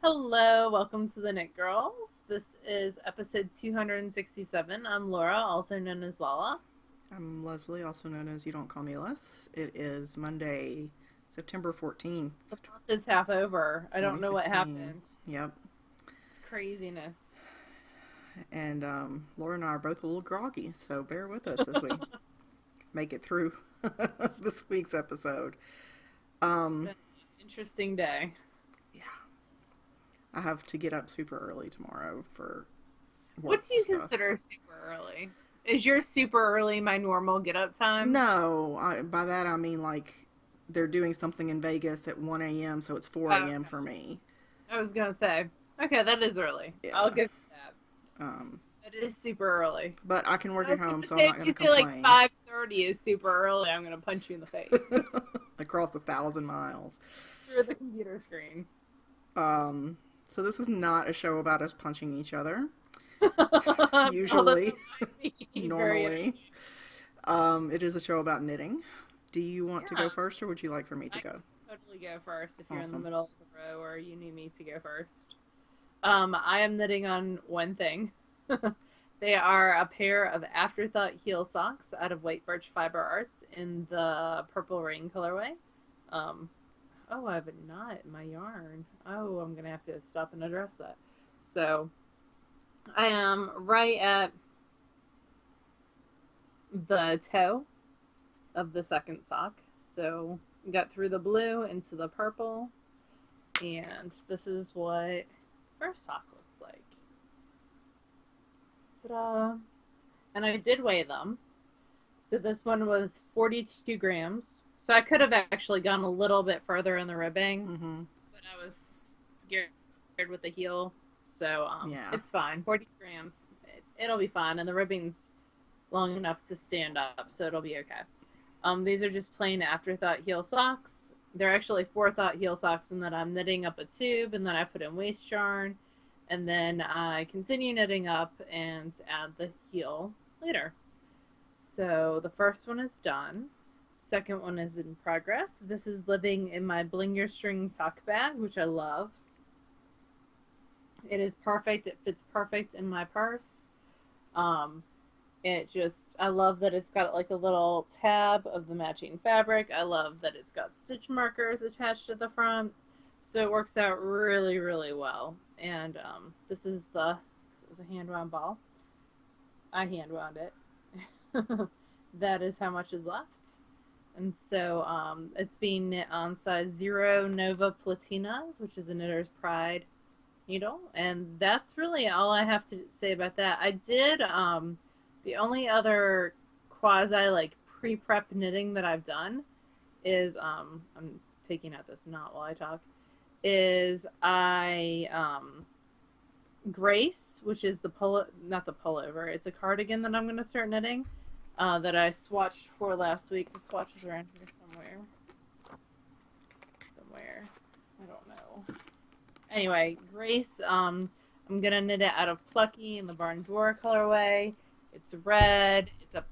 Hello, welcome to the Knit Girls. This is episode 267. I'm Laura, also known as Lala. I'm Leslie, also known as You Don't Call Me Les. It is Monday, September 14th, The month is half over. I don't know what 2015. happened. Yep. It's craziness. And Laura and I are both a little groggy, so bear with us as we make it through this week's episode. It's Um, been an interesting day. yeah, I have to get up super early tomorrow for What work do you stuff. consider super early? Is your super early my normal get up time? No, by that I mean like they're doing something in Vegas at 1 a.m., so it's 4 a.m. Okay. for me. I was gonna say, okay, that is early. I'll Yeah. give you that. Um, It is super early. but I can work I at was home, gonna so I'm say not if going you to say like complain. 5:30 is super early, I'm gonna punch you in the face Across 1,000 miles. through the computer screen. Um, so this is not a show about us punching each other. Although Usually, that might be very normally, it is a show about knitting. Do you want to yeah. go first, or would you like for me to I can go? totally go first if you're in the Awesome. middle of the row or you need me to go first. I am knitting on one thing. They are a pair of Afterthought heel socks out of White Birch Fiber Arts in the Purple Rain colorway. Um, oh, I have a knot in my yarn. Oh, I'm gonna have to stop and address that. So I am right at the toe of the second sock. So got through the blue into the purple, and this is what first sock looks like. Ta-da! And I did weigh them. So this one was 42 grams. So I could have actually gone a little bit further in the ribbing, Mm-hmm. but I was scared with the heel. So Yeah. it's fine. 40 grams. It'll be fine. And the ribbing's long enough to stand up, so it'll be okay. These are just plain Afterthought heel socks. They're actually forethought heel socks in that I'm knitting up a tube and then I put in waste yarn and then I continue knitting up and add the heel later. So the first one is done. Second one is in progress. This is living in my Bling Your String sock bag, which I love. It is perfect. It fits perfect in my purse. Um, I love that it's got like a little tab of the matching fabric. I love that it's got stitch markers attached to the front. So it works out really, really well. And this was a hand wound ball. I hand wound it. That is how much is left. And so it's being knit on size 0 Nova Platinas, which is a Knitter's Pride needle. And that's really all I have to say about that. I did the only other quasi like pre-prep knitting that I've done is I'm taking out this knot while I talk is I Grace, which is the polo, not the pullover, it's a cardigan that I'm going to start knitting that I swatched for last week. The swatch is around here somewhere, I don't know. Anyway, Grace, I'm gonna knit it out of Plucky in the Barn Door colorway. It's red. It's a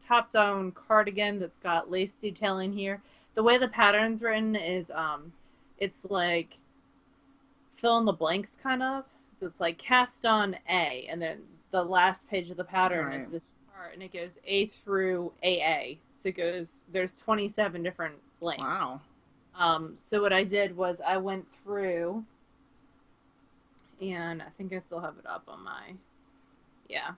top-down cardigan that's got lace detailing here. The way the pattern's written is it's like fill in the blanks kind of. So it's like cast on A, and then the last page of the pattern Right. is this chart, and it goes A through AA. So it goes. There's 27 different blanks. Wow. So what I did was I went through, and I think I still have it up on my, yeah.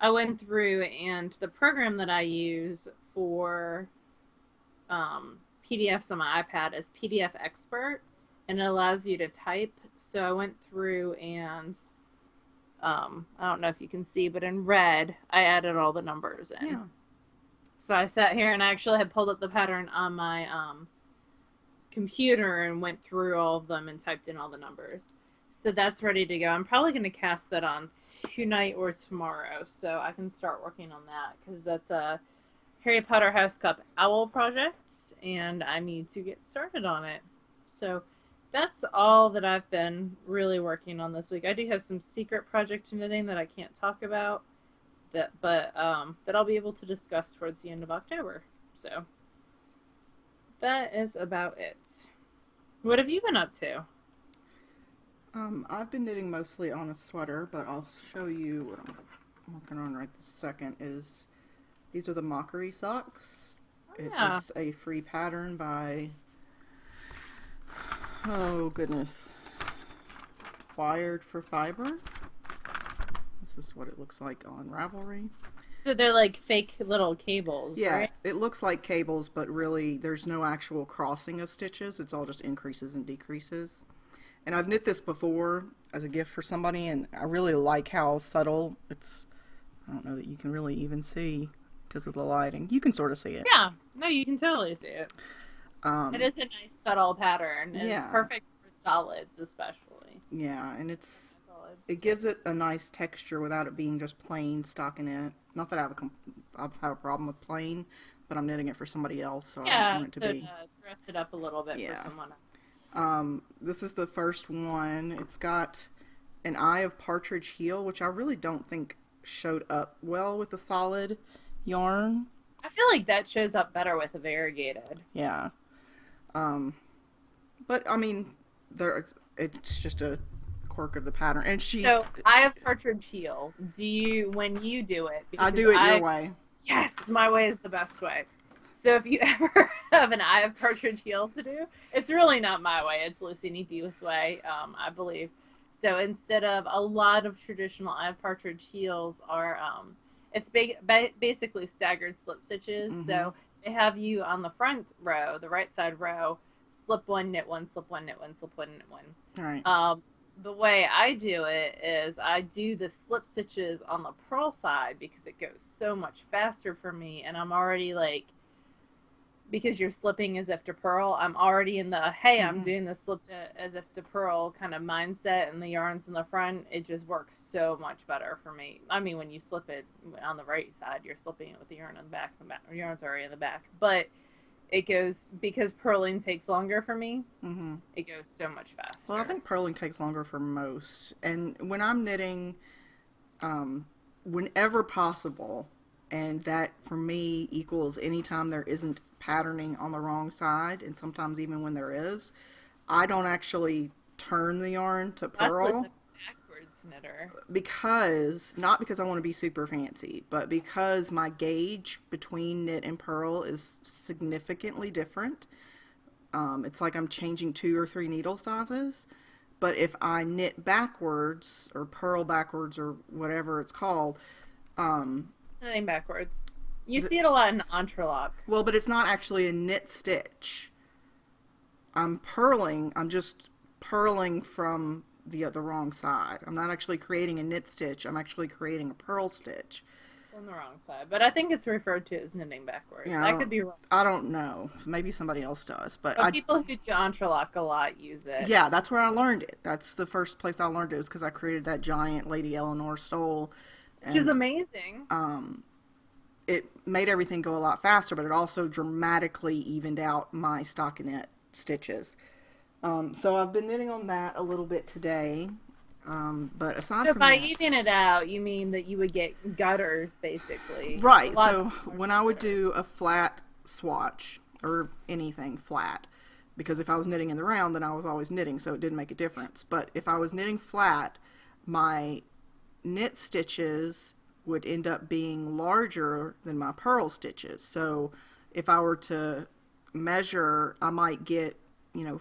I went through, and the program that I use for PDFs on my iPad is PDF Expert, and it allows you to type. So I went through and I don't know if you can see, but in red, I added all the numbers in. Yeah. So I sat here and I actually had pulled up the pattern on my computer and went through all of them and typed in all the numbers. So that's ready to go. I'm probably going to cast that on tonight or tomorrow so I can start working on that because that's a Harry Potter House Cup Owl project and I need to get started on it. So that's all that I've been really working on this week. I do have some secret project knitting that I can't talk about that I'll be able to discuss towards the end of October. So that is about it. What have you been up to? I've been knitting mostly on a sweater, but I'll show you what I'm working on right this second. These are the Mockery socks. Oh, It yeah. is a free pattern by, oh goodness, Wired for Fiber. This is what it looks like on Ravelry. So they're like fake little cables, Yeah, right? it looks like cables, but really there's no actual crossing of stitches. It's all just increases and decreases. And I've knit this before as a gift for somebody, and I really like how subtle it's. I don't know that you can really even see because of the lighting. You can sort of see it. Yeah. No, you can totally see it. It Um, is a nice subtle pattern, and it's yeah, perfect for solids, especially. yeah, and it Solids. gives it a nice texture without it being just plain stockinette. Not that I've had a problem with plain, but I'm knitting it for somebody else, so I don't Yeah, want it to so to be. dress it up a little bit for Yeah. someone else. This is the first one. It's got an Eye of Partridge heel, which I really don't think showed up well with the solid yarn. I feel like that shows up better with a variegated. Yeah. Um, but I mean, there it's just a quirk of the pattern. And So I have partridge heel. Do you when you do it? I Because do it your way. yes, my way is the best way. So if you ever have an eye of partridge heel to do, it's really not my way. It's Lucy Nepi's way, I believe. So instead of a lot of traditional eye of partridge heels are, it's basically staggered slip stitches. Mm-hmm. So they have you on the front row, the right side row, slip one, knit one, slip one, knit one, slip one, knit one. All right. The way I do it is I do the slip stitches on the purl side because it goes so much faster for me, and I'm already like, because you're slipping as if to purl, I'm already in the hey, I'm Mm-hmm. doing the slip to as if to purl kind of mindset, and the yarn's in the front. It just works so much better for me. I mean, when you slip it on the right side, you're slipping it with the yarn on the back. The yarn's already in the back, but it goes because purling takes longer for me. Mm-hmm. It goes so much Well, I faster. think purling takes longer for most. And when I'm knitting, whenever possible, and that for me equals anytime there isn't patterning on the wrong side, and sometimes even when there is, I don't actually turn the yarn to Leslie's purl a backwards knitter. because, not because I want to be super fancy, but because my gauge between knit and purl is significantly different. It's like I'm changing 2 or 3 needle sizes. But if I knit backwards or purl backwards or whatever it's called, um, It's knitting backwards. You th- see it a lot in entrelock. well, but it's not actually a knit stitch. I'm purling. I'm just purling from the wrong side. I'm not actually creating a knit stitch. I'm actually creating a purl stitch. On the wrong side, but I think it's referred to as knitting backwards. Yeah, I could be wrong. I don't know. Maybe somebody else does, but But people who do entrelock a lot use it. yeah, that's where I learned it. That's the first place I learned it was because I created that giant Lady Eleanor stole, Which is and amazing. it made everything go a lot faster, but it also dramatically evened out my stockinette stitches. So I've been knitting on that a little bit today. But aside So from by that, even it out, you mean that you would get gutters, basically. right. A lot So more when I would gutters. do a flat swatch or anything flat, because if I was knitting in the round, then I was always knitting, so it didn't make a difference. But if I was knitting flat, my knit stitches would end up being larger than my purl stitches. So if I were to measure, I might get,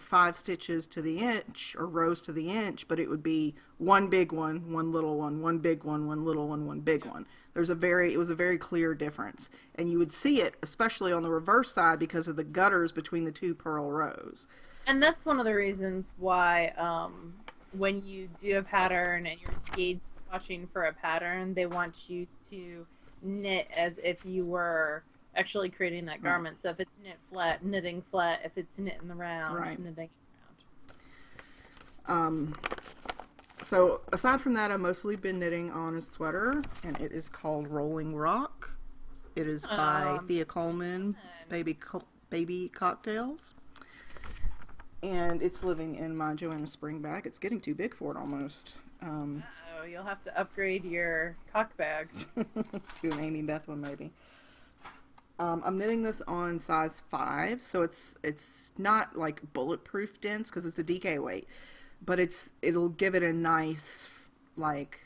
5 stitches to the inch or rows to the inch, but it would be one big one little one big one little one big one. It was a very clear difference. And you would see it, especially on the reverse side, because of the gutters between the 2 purl rows. And that's one of the reasons why when you do a pattern and you're gauge swatching for a pattern, they want you to knit as if you were actually creating that Right. garment. So if it's knit flat, knitting flat. If it's knit in the round, Right. knitting round. Um, so aside from that, I've mostly been knitting on a sweater, and it is called Rolling Rock. It is by Thea Coleman, Baby Cocktails, and it's living in my Joanna Spring bag. It's getting too big for it almost. Uh-oh, you'll have to upgrade your cock bag. To an Amy Beth one maybe. I'm knitting this on size 5, so it's not like bulletproof dense because it's a DK weight, but it'll give it a nice, like,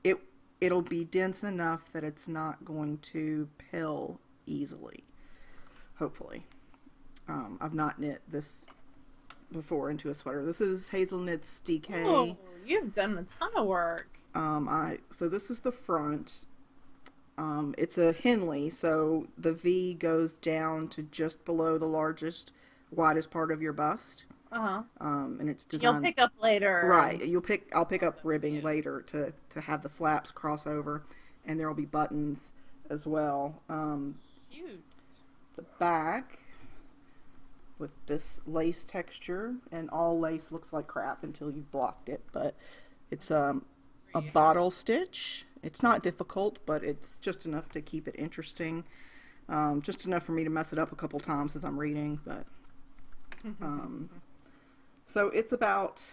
it it'll be dense enough that it's not going to pill easily. Hopefully, I've not knit this before into a sweater. This is Hazelknit's Oh, DK. you've done a ton of work. I so this is the front. It's a Henley, so the V goes down to just below the largest, widest part of your bust. Uh-huh. And it's You'll designed pick up later. right. I'll pick up ribbing Yeah. later to have the flaps cross over, and there will be buttons as well. Cute. The back with this lace texture, and all lace looks like crap until you've blocked it, but it's a bottle stitch. It's not difficult, but it's just enough to keep it interesting. Just enough for me to mess it up a couple times as I'm reading, but so it's about,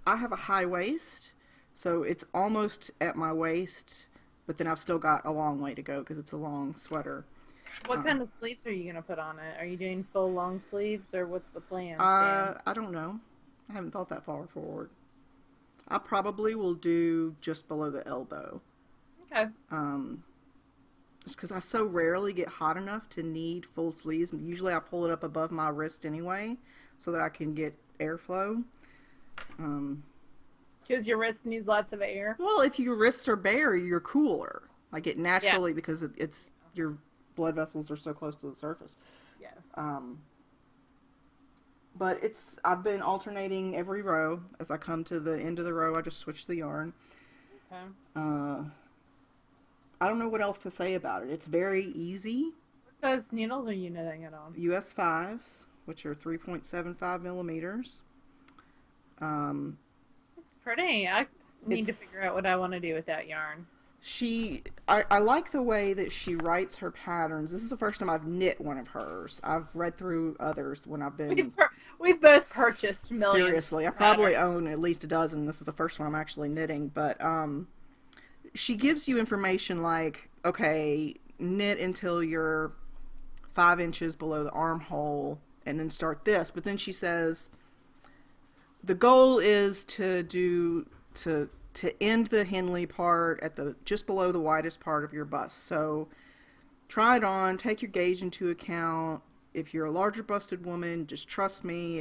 I have a high waist, so it's almost at my waist, but then I've still got a long way to go because it's a long sweater. What Um, kind of sleeves are you gonna put on it? Are you doing full long sleeves or what's the plan, Stan? I don't know. I haven't thought that far forward. I probably will do just below the elbow. Okay. Just because I so rarely get hot enough to need full sleeves. Usually I pull it up above my wrist anyway so that I can get airflow. Because your wrist needs lots of air. Well, if your wrists are bare, you're cooler. Like it Yeah. naturally, because it's your blood vessels are so close to the surface. Yes. But I've been alternating every row. As I come to the end of the row, I just switch the yarn. Okay. I don't know what else to say about it. It's very easy. What size needles are you knitting it on? US 5s, which are 3.75 millimeters. It's pretty. I need to It's figure out what I want to do with that yarn. I like the way that she writes her patterns. This is the first time I've knit one of hers. I've read through others when I've been We've both purchased millions seriously. I of probably patterns. own at least a dozen. This is the first one I'm actually knitting, but she gives you information like, okay, knit until you're 5 inches below the armhole, and then start this. But then she says the goal is to end the Henley part at the just below the widest part of your bust. So try it on, take your gauge into account. If you're a larger busted woman, just trust me.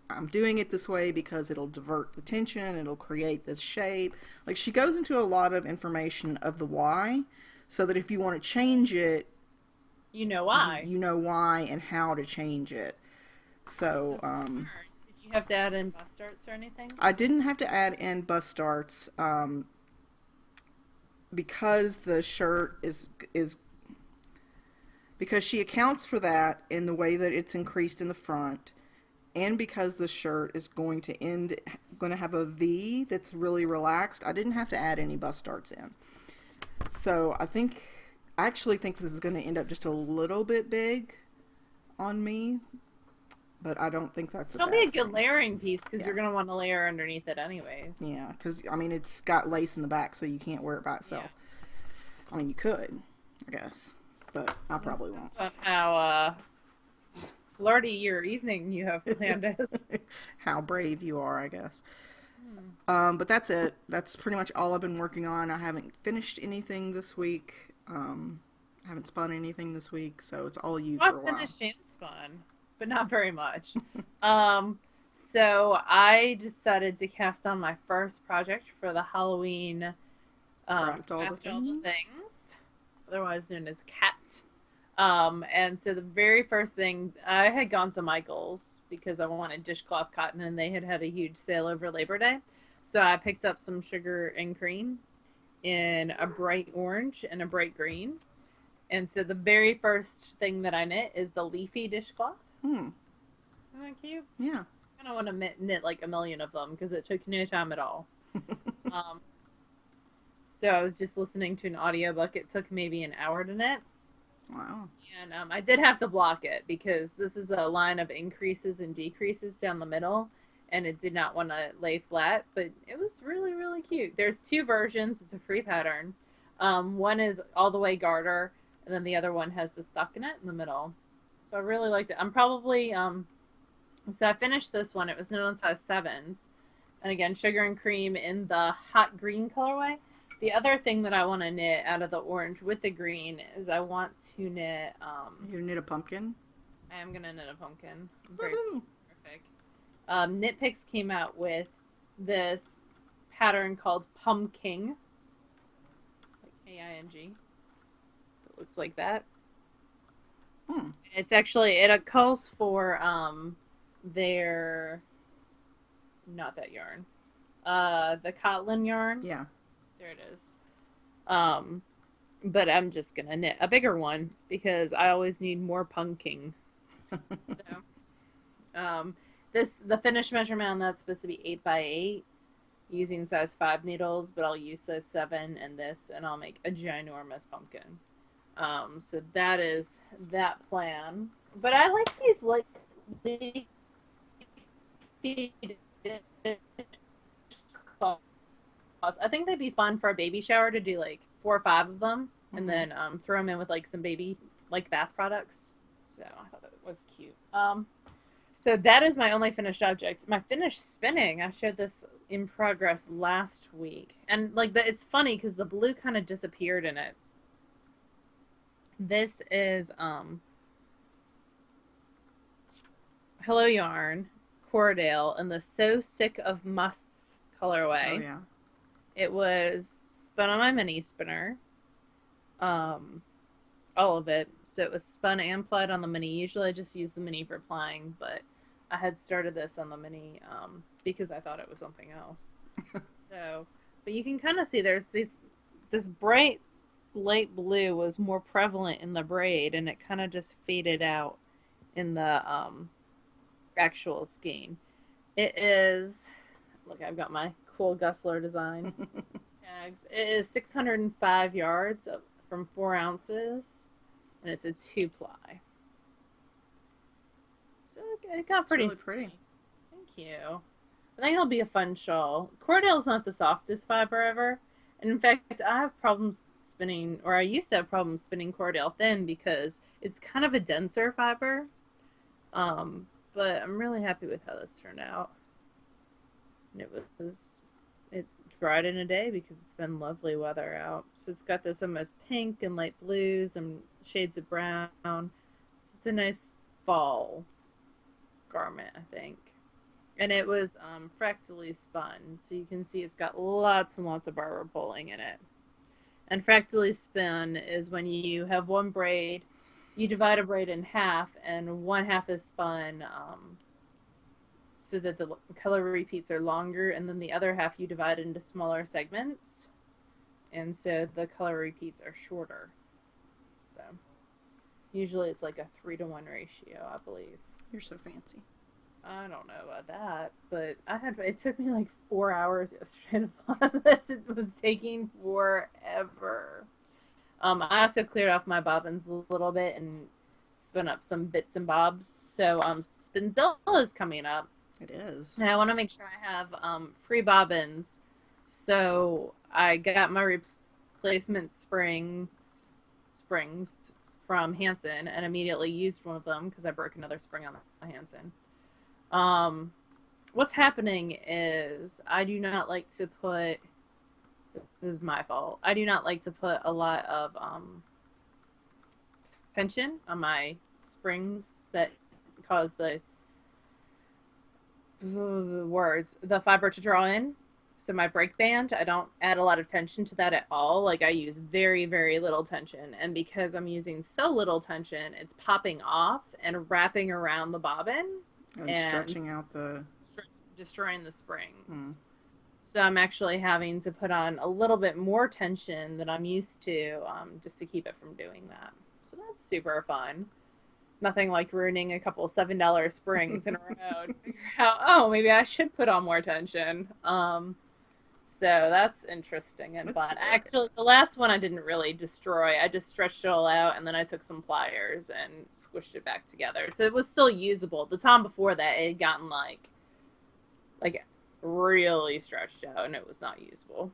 I'm doing it this way because it'll divert the tension, it'll create this shape. Like, she goes into a lot of information of the why, so that if you want to change it, You know why? you know why and how to change it. So Did you have to add in bust darts or anything? I didn't have to add in bust starts because the shirt is because she accounts for that in the way that it's increased in the front, and because the shirt is going to have a V that's really relaxed. I didn't have to add any bust darts in. So I actually think this is going to end up just a little bit big on me, but I don't think that's a It'll bad be a good thing. layering piece because Yeah. you're gonna want to layer underneath it anyways. Yeah, because I mean it's got lace in the back, so you can't wear it by itself. I mean, you could, I guess, but I probably won't. That's on how flirty your evening you have planned is. How brave you are, I guess. Hmm. But that's it. That's pretty much all I've been working on. I haven't finished anything this week. I haven't spun anything this week, so it's all you Well, for a I while. finished and spun, but not very much. um, so I decided to cast on my first project for the Halloween Craft all the Craft All the things. Things, otherwise known as CATT. And so the very first thing, I had gone to Michael's because I wanted dishcloth cotton and they had a huge sale over Labor Day. So I picked up some sugar and cream in a bright orange and a bright green. And so the very first thing that I knit is the leafy dishcloth. Hmm. Isn't that cute? Yeah. I don't want to knit like a million of them because it took no time at all. Um, so I was just listening to an audiobook. It took maybe an hour to knit. Wow. And I did have to block it because this is a line of increases and decreases down the middle. And it did not want to lay flat, but it was really, really cute. There's two versions. It's a free pattern. One is all the way garter, and then the other one has the stockinette in the middle. So I really liked it. I'm probably So I finished this one. It was knit on size 7s. And again, sugar and cream in the hot green colorway. The other thing that I want to knit out of the orange with the green is I want to knit. You knit a pumpkin? I am gonna knit a pumpkin. Very Woohoo! perfect. Knit Picks came out with this pattern called Pumpkin, like King. It looks like that. Hmm. It's actually it calls for their not that yarn, the Kotlin yarn. Yeah. There it is. Um, but I'm just gonna knit a bigger one because I always need more pumpkin. So, the finished measurement on that's supposed to be 8 by 8, using size 5 needles, but I'll use size 7 and this, and I'll make a ginormous pumpkin. So that is that plan. But I like these like I think they'd be fun for a baby shower to do like 4 or 5 of them, and then throw them in with like some baby like bath products. So I thought that was cute. So that is my only finished object. My finished spinning, I showed this in progress last week, and like it's funny because the blue kind of disappeared in it. This is Hello Yarn Cordale in the So Sick of Musts colorway. Oh yeah. It was spun on my mini spinner. All of it. So it was spun and plied on the mini. Usually I just use the mini for plying, but I had started this on the mini because I thought it was something else. So, but you can kind of see there's this bright light blue was more prevalent in the braid, and it kind of just faded out in the actual skein. It is, look, I've got my cool Gusler design tags. It is 605 yards from 4 ounces, and it's a 2-ply. So it got pretty. It's really pretty. Thank you. I think it'll be a fun shawl. Cordale's not the softest fiber ever. And in fact, I have problems spinning, or I used to have problems spinning Cordale thin because it's kind of a denser fiber. But I'm really happy with how this turned out. And it dried in a day because it's been lovely weather out. So it's got this almost pink and light blues and shades of brown. So it's a nice fall garment, I think. And it was fractally spun, so you can see it's got lots and lots of barber pulling in it. And fractally spun is when you have one braid, you divide a braid in half, and one half is spun so that the color repeats are longer, and then the other half you divide into smaller segments, and so the color repeats are shorter. So usually it's like a 3-to-1 ratio, I believe. You're so fancy. I don't know about that, but it took me like 4 hours yesterday to apply this. It was taking forever. I also cleared off my bobbins a little bit and spun up some bits and bobs. So Spinzilla is coming up. It is. And I want to make sure I have free bobbins. So I got my replacement springs from Hanson and immediately used one of them because I broke another spring on the Hanson. What's happening is I do not like to put, this is my fault, I do not like to put a lot of tension on my springs that cause the fiber to draw in. So my break band, I don't add a lot of tension to that at all. Like I use very, very little tension. And because I'm using so little tension, it's popping off and wrapping around the bobbin. And stretching out the... destroying the springs. So I'm actually having to put on a little bit more tension than I'm used to just to keep it from doing that. So that's super fun. Nothing like ruining a couple $7 springs in a row to figure out, oh, maybe I should put on more tension. So that's interesting and fun. Actually, the last one I didn't really destroy. I just stretched it all out, and then I took some pliers and squished it back together. So it was still usable. The time before that, it had gotten like really stretched out, and it was not usable.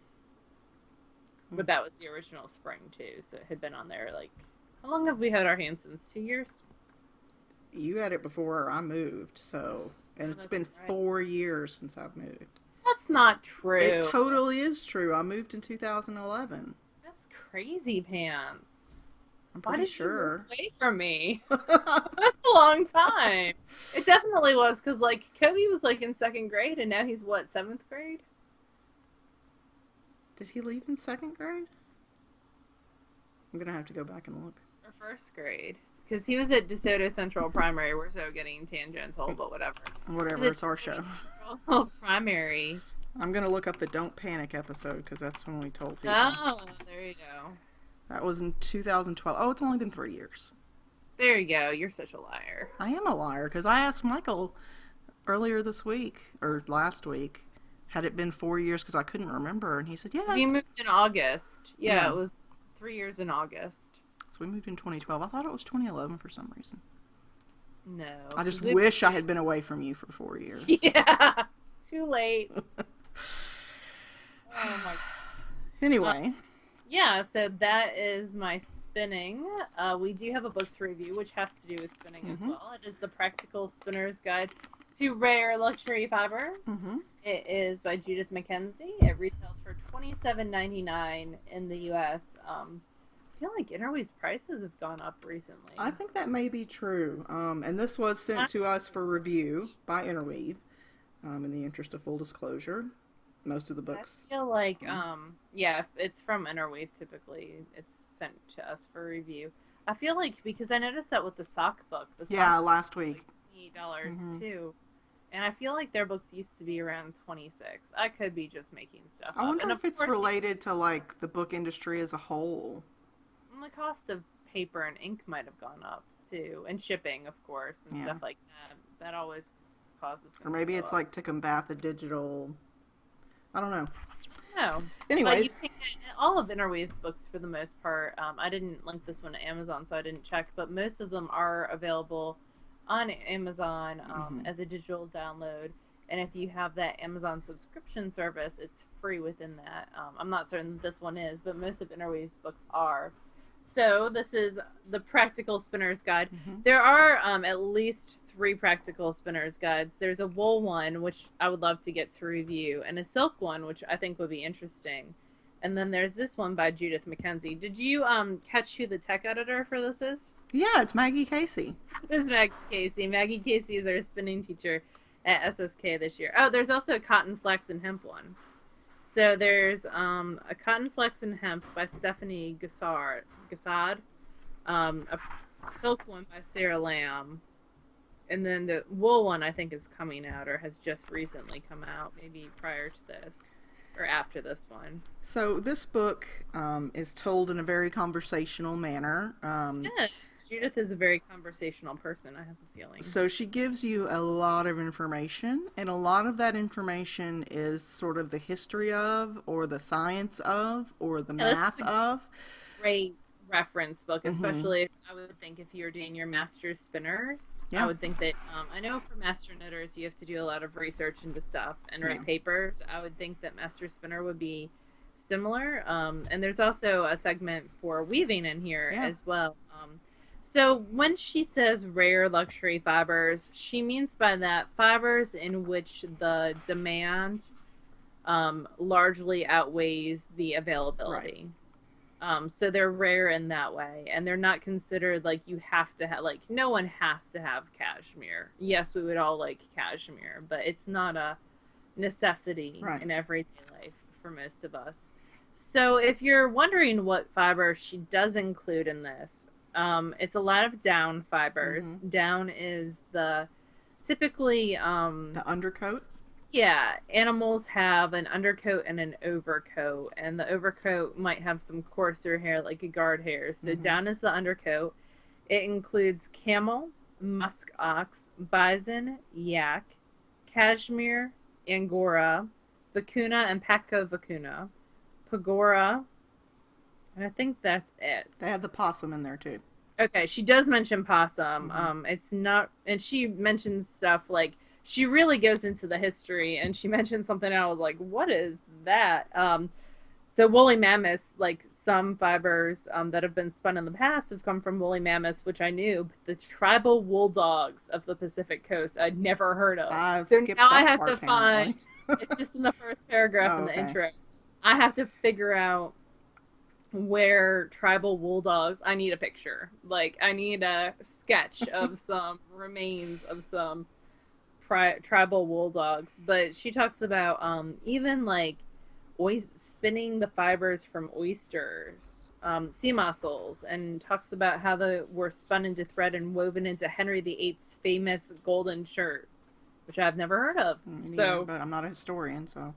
But that was the original spring, too. So it had been on there, like, how long have we had our Hansons? 2 years? You had it before I moved, so... And Oh, it's that's been right. 4 years since I've moved. That's not It true. totally is true. I moved in 2011. That's crazy pants. I'm Why pretty did you move sure. away from me? That's a long time. It definitely was because like Kobe was like in second grade and now he's what, seventh grade? Did he leave in second grade? I'm gonna have to go back and look. Or first grade. Because he was at DeSoto Central Primary. We're so getting tangential, but whatever. He Whatever, was it's our at show. DeSoto Central Primary. I'm gonna look up the Don't Panic episode because that's when we told people. Oh, there you go. That was in 2012. Oh, it's only been 3 years. There you go. You're such a liar. I am a liar because I asked Michael earlier this week or last week, had it been 4 years because I couldn't remember, and he said, "Yeah." You moved in August. Yeah, Yeah. it was 3 years in August. So we moved in 2012. I thought it was 2011 for some reason. No. I just 'Cause we- wish I had been away from you for 4 years. Yeah. Too late. Oh my. Anyway, Yeah, so that is my spinning. We do have a book to review, which has to do with spinning as well. It is The Practical Spinner's Guide to Rare Luxury Fibers. It is by Judith Mackenzie. It retails for $27.99 in the U.S. I feel like Interweave's prices have gone up recently. I think that may be true. And this was sent to us for review by Interweave. In the interest of full disclosure, most of the books. I feel like, yeah, if it's from Interweave, typically it's sent to us for review. I feel like, because I noticed that with the sock book. The sock Last week. Like $8 too. And I feel like their books used to be around 26. I could be just making stuff up. I wonder And if it's related to like the book industry as a whole. The cost of paper and ink might have gone up too, and shipping, of course, and stuff like that. That always causes. Or maybe it's like to combat the digital. I don't know. No. Anyway, but you can get all of Interweave's books for the most part. I didn't link this one to Amazon, so I didn't check, but most of them are available on Amazon as a digital download. And if you have that Amazon subscription service, it's free within that. I'm not certain that this one is, but most of Interweave's books are. So this is the Practical Spinner's Guide. There are at least 3 Practical Spinner's Guides. There's a wool one, which I would love to get to review, and a silk one, which I think would be interesting. And then there's this one by Judith Mackenzie. Did you catch who the tech editor for this is? Yeah, it's Maggie Casey. This is Maggie Casey. Maggie Casey is our spinning teacher at SSK this year. Oh, there's also a Cotton Flex and Hemp one. So there's a Cotton Flex and Hemp by Stephanie Gassard, a silk one by Sarah Lamb, and then the wool one I think is coming out or has just recently come out, maybe prior to this or after this one. So this book is told in a very conversational manner. Yes, Judith is a very conversational person, I have a feeling. So she gives you a lot of information, and a lot of that information is sort of the history of, or the science of, or the math of. Great reference book, especially if, I would think if you're doing your master's spinners. I would think that, I know for master knitters you have to do a lot of research into stuff and write papers. I would think that master spinner would be similar. And there's also a segment for weaving in here as well. So when she says rare luxury fibers, she means by that fibers in which the demand largely outweighs the availability. So they're rare in that way, and they're not considered like you have to have, like no one has to have cashmere. Yes, we would all like cashmere, but it's not a necessity in everyday life for most of us. So if you're wondering what fiber she does include in this, it's a lot of down fibers. Down is the typically the undercoat. Yeah, animals have an undercoat and an overcoat, and the overcoat might have some coarser hair like a guard hair. So down is the undercoat. It includes camel, musk ox, bison, yak, cashmere, angora, vicuna and paco vicuna, pagora, and I think that's it. They have the possum in there too. Okay, she does mention possum. It's not, and she mentions stuff like, she really goes into the history, and she mentioned something, and I was like, what is that? So woolly mammoths, like some fibers that have been spun in the past, have come from woolly mammoths, which I knew. But the tribal wool dogs of the Pacific Coast, I'd never heard of. I've So skipped now I that have part to find. apparently. It's just in the first paragraph Oh, in the okay. intro. I have to figure out where tribal wool dogs. I need a picture. Like I need a sketch of some remains of some tribal wool dogs. But she talks about even like spinning the fibers from oysters, sea mussels, and talks about how they were spun into thread and woven into Henry VIII's famous golden shirt, which I've never heard of. Me neither, So but I'm not a historian, so.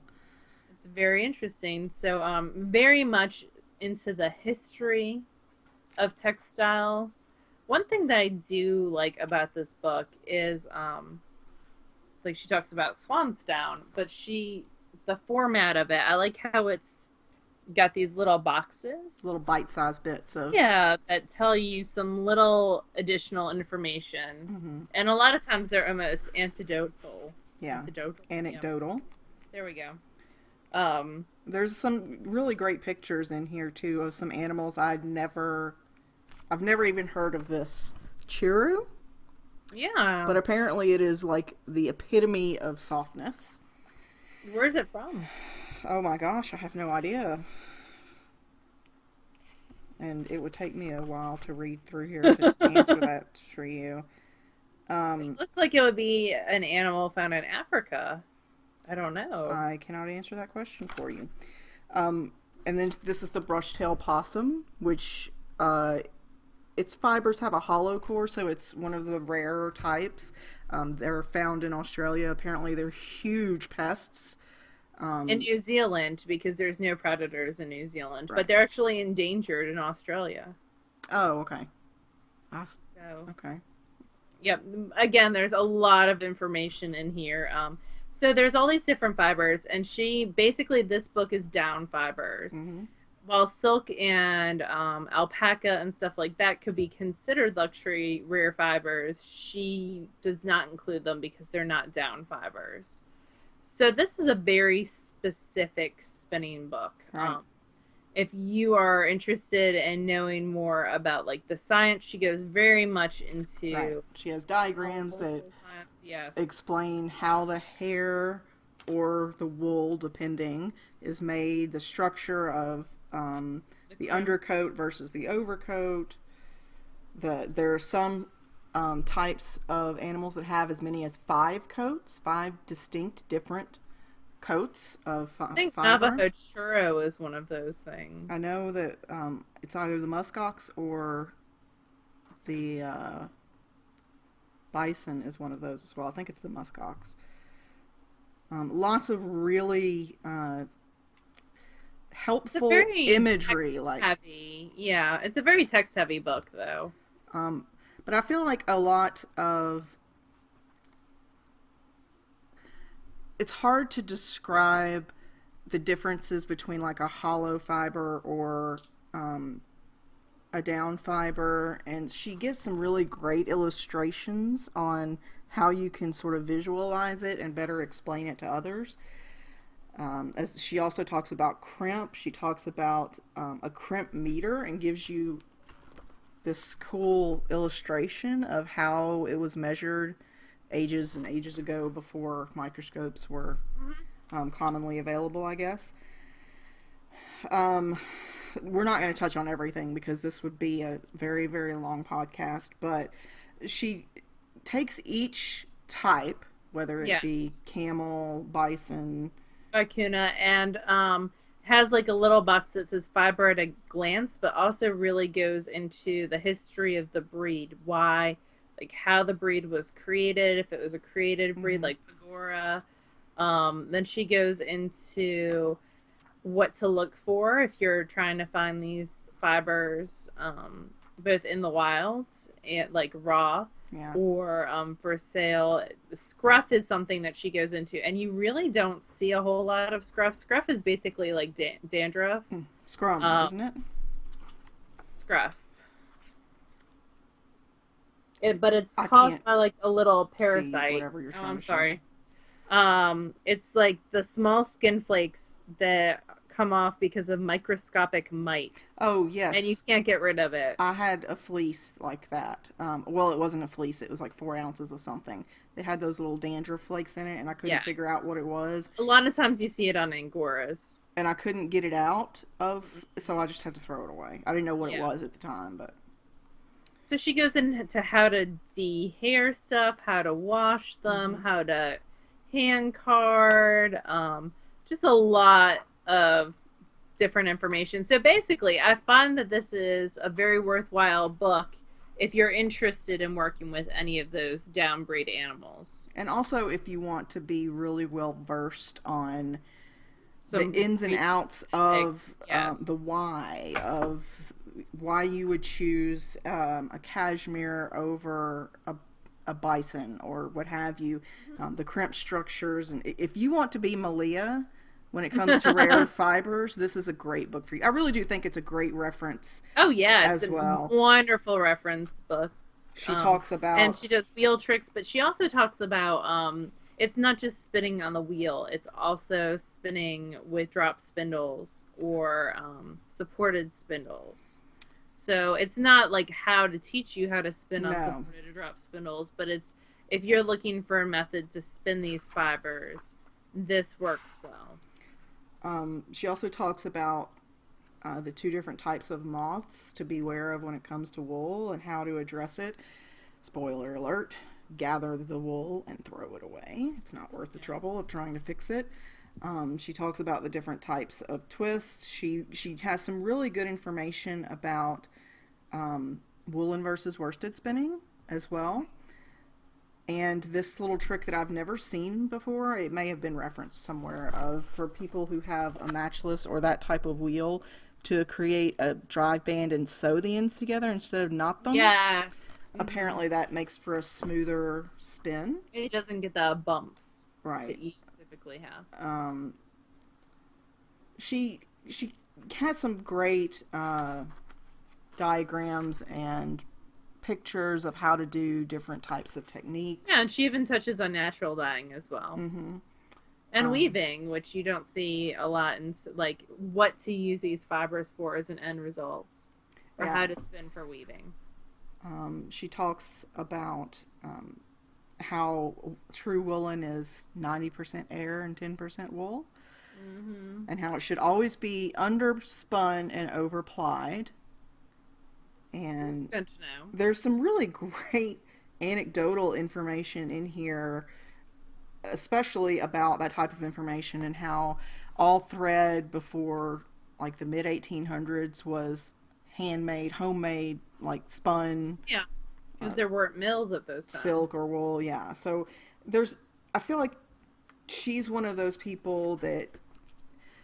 it's very interesting. So very much into the history of textiles. One thing that I do like about this book is like she talks about Swansdown, but the format of it, I like how it's got these little boxes. Little bite-sized bits of. Yeah, that tell you some little additional information. Hmm. And a lot of times they're almost antidotal. Yeah. Antidotal. Yeah. Anecdotal. There we go. Um, There's some really great pictures in here too of some animals I've never even heard of this chiru, yeah. but apparently it is like the epitome of softness. Where's it from? Oh my gosh, I have no idea. And it would take me a while to read through here to answer that for you. It looks like it would be an animal found in Africa. I don't know. I cannot answer that question for you. Um, and then this is the brush-tail possum, which its fibers have a hollow core, so it's one of the rarer types. They're found in Australia. Apparently, they're huge pests. In New Zealand, because there's no predators in New Zealand, Right. but they're actually endangered in Australia. Oh, okay. So, Okay. yep. Again, there's a lot of information in here. So there's all these different fibers, and she basically this book is down fibers. Mm-hmm. While silk and alpaca and stuff like that could be considered luxury rare fibers, she does not include them because they're not down fibers. So this is a very specific spinning book. Right. If you are interested in knowing more about like the science, she goes very much into Right. She has diagrams that science. Yes. explain how the hair or the wool, depending, is made, the structure of the undercoat versus the overcoat. There are some types of animals that have as many as 5 coats, 5 distinct different coats of I think fiber. Navajo churro is one of those things. I know that it's either the muskox or the bison is one of those as well. I think it's the muskox. Lots of really helpful imagery, like heavy. Yeah, it's a very text heavy book though. But I feel like a lot of it's hard to describe the differences between like a hollow fiber or a down fiber, and she gives some really great illustrations on how you can sort of visualize it and better explain it to others. As she also talks about crimp, she talks about a crimp meter and gives you this cool illustration of how it was measured ages and ages ago before microscopes were commonly available, I guess. We're not going to touch on everything because this would be a very, very long podcast, but she takes each type, whether it be camel, bison, vicuna, and has like a little box that says fiber at a glance, but also really goes into the history of the breed, why, like how the breed was created, if it was a created breed like Pagora. Then she goes into what to look for if you're trying to find these fibers, both in the wild and like raw, or for sale. Scruff is something that she goes into, and you really don't see a whole lot of scruff. Scruff is basically like dandruff. Scrum, isn't it? Scruff. But it's caused by like a little parasite. I'm sorry. It's like the small skin flakes that come off because of microscopic mites, Oh, and you yes. can't get rid of it. I had a fleece like that. Well, it wasn't a fleece, it was like 4 ounces of something. It had those little dandruff flakes in it, and I couldn't figure out Yes. what it was. A lot of times you see it on Angoras. And I couldn't get it out of, so I just had to throw it away. I didn't know what it Yeah. was at the time, but. So she goes into how to de-hair stuff, how to wash them, Hmm. how to hand card, just a lot of different information. So basically, I find that this is a very worthwhile book if you're interested in working with any of those downbreed animals. And also, if you want to be really well versed on the Some ins and breed outs specific, of the yes. why of why you would choose a cashmere over a bison or what have you, the crimp structures, and if you want to be Malia when it comes to rare fibers, this is a great book for you. I really do think it's a great reference Oh yeah, it's as a well. wonderful reference book. She Um, talks and about she does wheel tricks, but she also talks about it's not just spinning on the wheel; it's also spinning with drop spindles or supported spindles. So it's not like how to teach you how to spin on no. supported or drop spindles, but it's if you're looking for a method to spin these fibers, this works well. She also talks about the two different types of moths to beware of when it comes to wool and how to address it. Spoiler alert, gather the wool and throw it away. It's not worth the Yeah. trouble of trying to fix it. She talks about the different types of twists. She has some really good information about woolen versus worsted spinning as well. And this little trick that I've never seen before, it may have been referenced somewhere, of for people who have a matchless or that type of wheel to create a drive band and sew the ends together instead of knot them. Yes. Apparently that makes for a smoother spin. It doesn't get the bumps that Right. you typically have. Um, she has some great diagrams and pictures of how to do different types of techniques. Yeah, and she even touches on natural dyeing as well. Mm-hmm. And weaving, which you don't see a lot in like what to use these fibers for as an end result, or Yeah. how to spin for weaving. She talks about how true woolen is 90% air and 10% wool, Mm-hmm. and how it should always be underspun and overplied. That's And good to know. there's some really great anecdotal information in here, especially about that type of information and how all thread before like the mid 1800s was handmade, homemade, like spun Yeah, because uh, there weren't mills at those silk times. or wool. Yeah. So there's, I feel like she's one of those people that,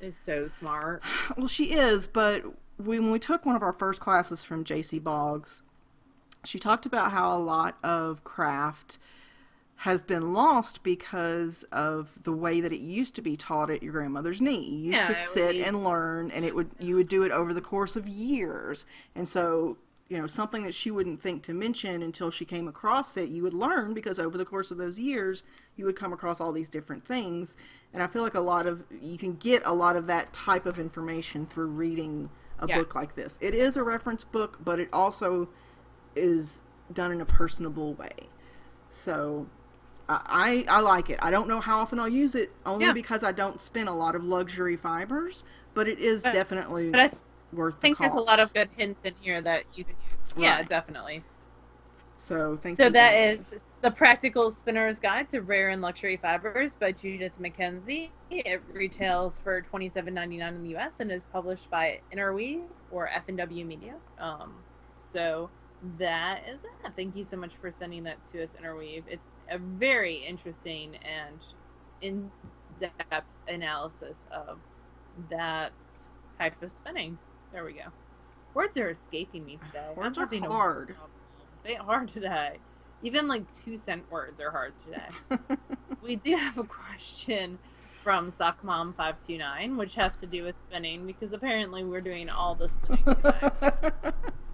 Is so smart. well, she is, but when we took one of our first classes from JC Boggs, she talked about how a lot of craft has been lost because of the way that it used to be taught at your grandmother's knee. You used Yeah, to it would sit be. and learn, and it would you would do it over the course of years. And so, something that she wouldn't think to mention until she came across it, you would learn because over the course of those years, you would come across all these different things. And I feel like you can get a lot of that type of information through reading a book like Yes. this. It is a reference book, but it also is done in a personable way. So I like it. I don't know how often I'll use it, only Yeah, because I don't spin a lot of luxury fibers, but it is but definitely but I worth the think there's a lot cost. of good hints in here that you can use. Yeah, Right. definitely. So thank So you that again. is The Practical Spinner's Guide to Rare and Luxury Fibers by Judith McKenzie. It retails for $27.99 in the US and is published by Interweave or F&W Media. So that is that. Thank you so much for sending that to us, Interweave. It's a very interesting and in-depth analysis of that type of spinning. There we go. Words are escaping me today. Words I'm are having a hard. they hard today. Even like 2 cent words are hard today. We do have a question from Sockmom529, which has to do with spinning because apparently we're doing all the spinning today.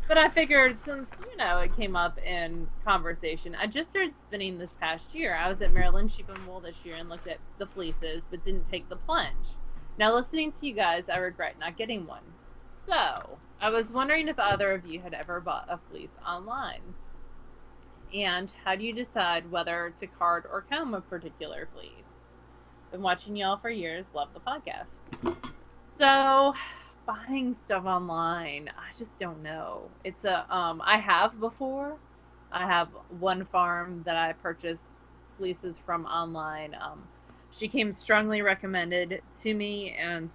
But I figured since, it came up in conversation, I just started spinning this past year. I was at Maryland Sheep and Wool this year and looked at the fleeces, but didn't take the plunge. Now, listening to you guys, I regret not getting one. So, I was wondering if either of you had ever bought a fleece online. And how do you decide whether to card or comb a particular fleece? Been watching y'all for years, love the podcast. So, buying stuff online, I just don't know. It's a I have before. I have one farm that I purchased fleeces from online. She came strongly recommended to me, and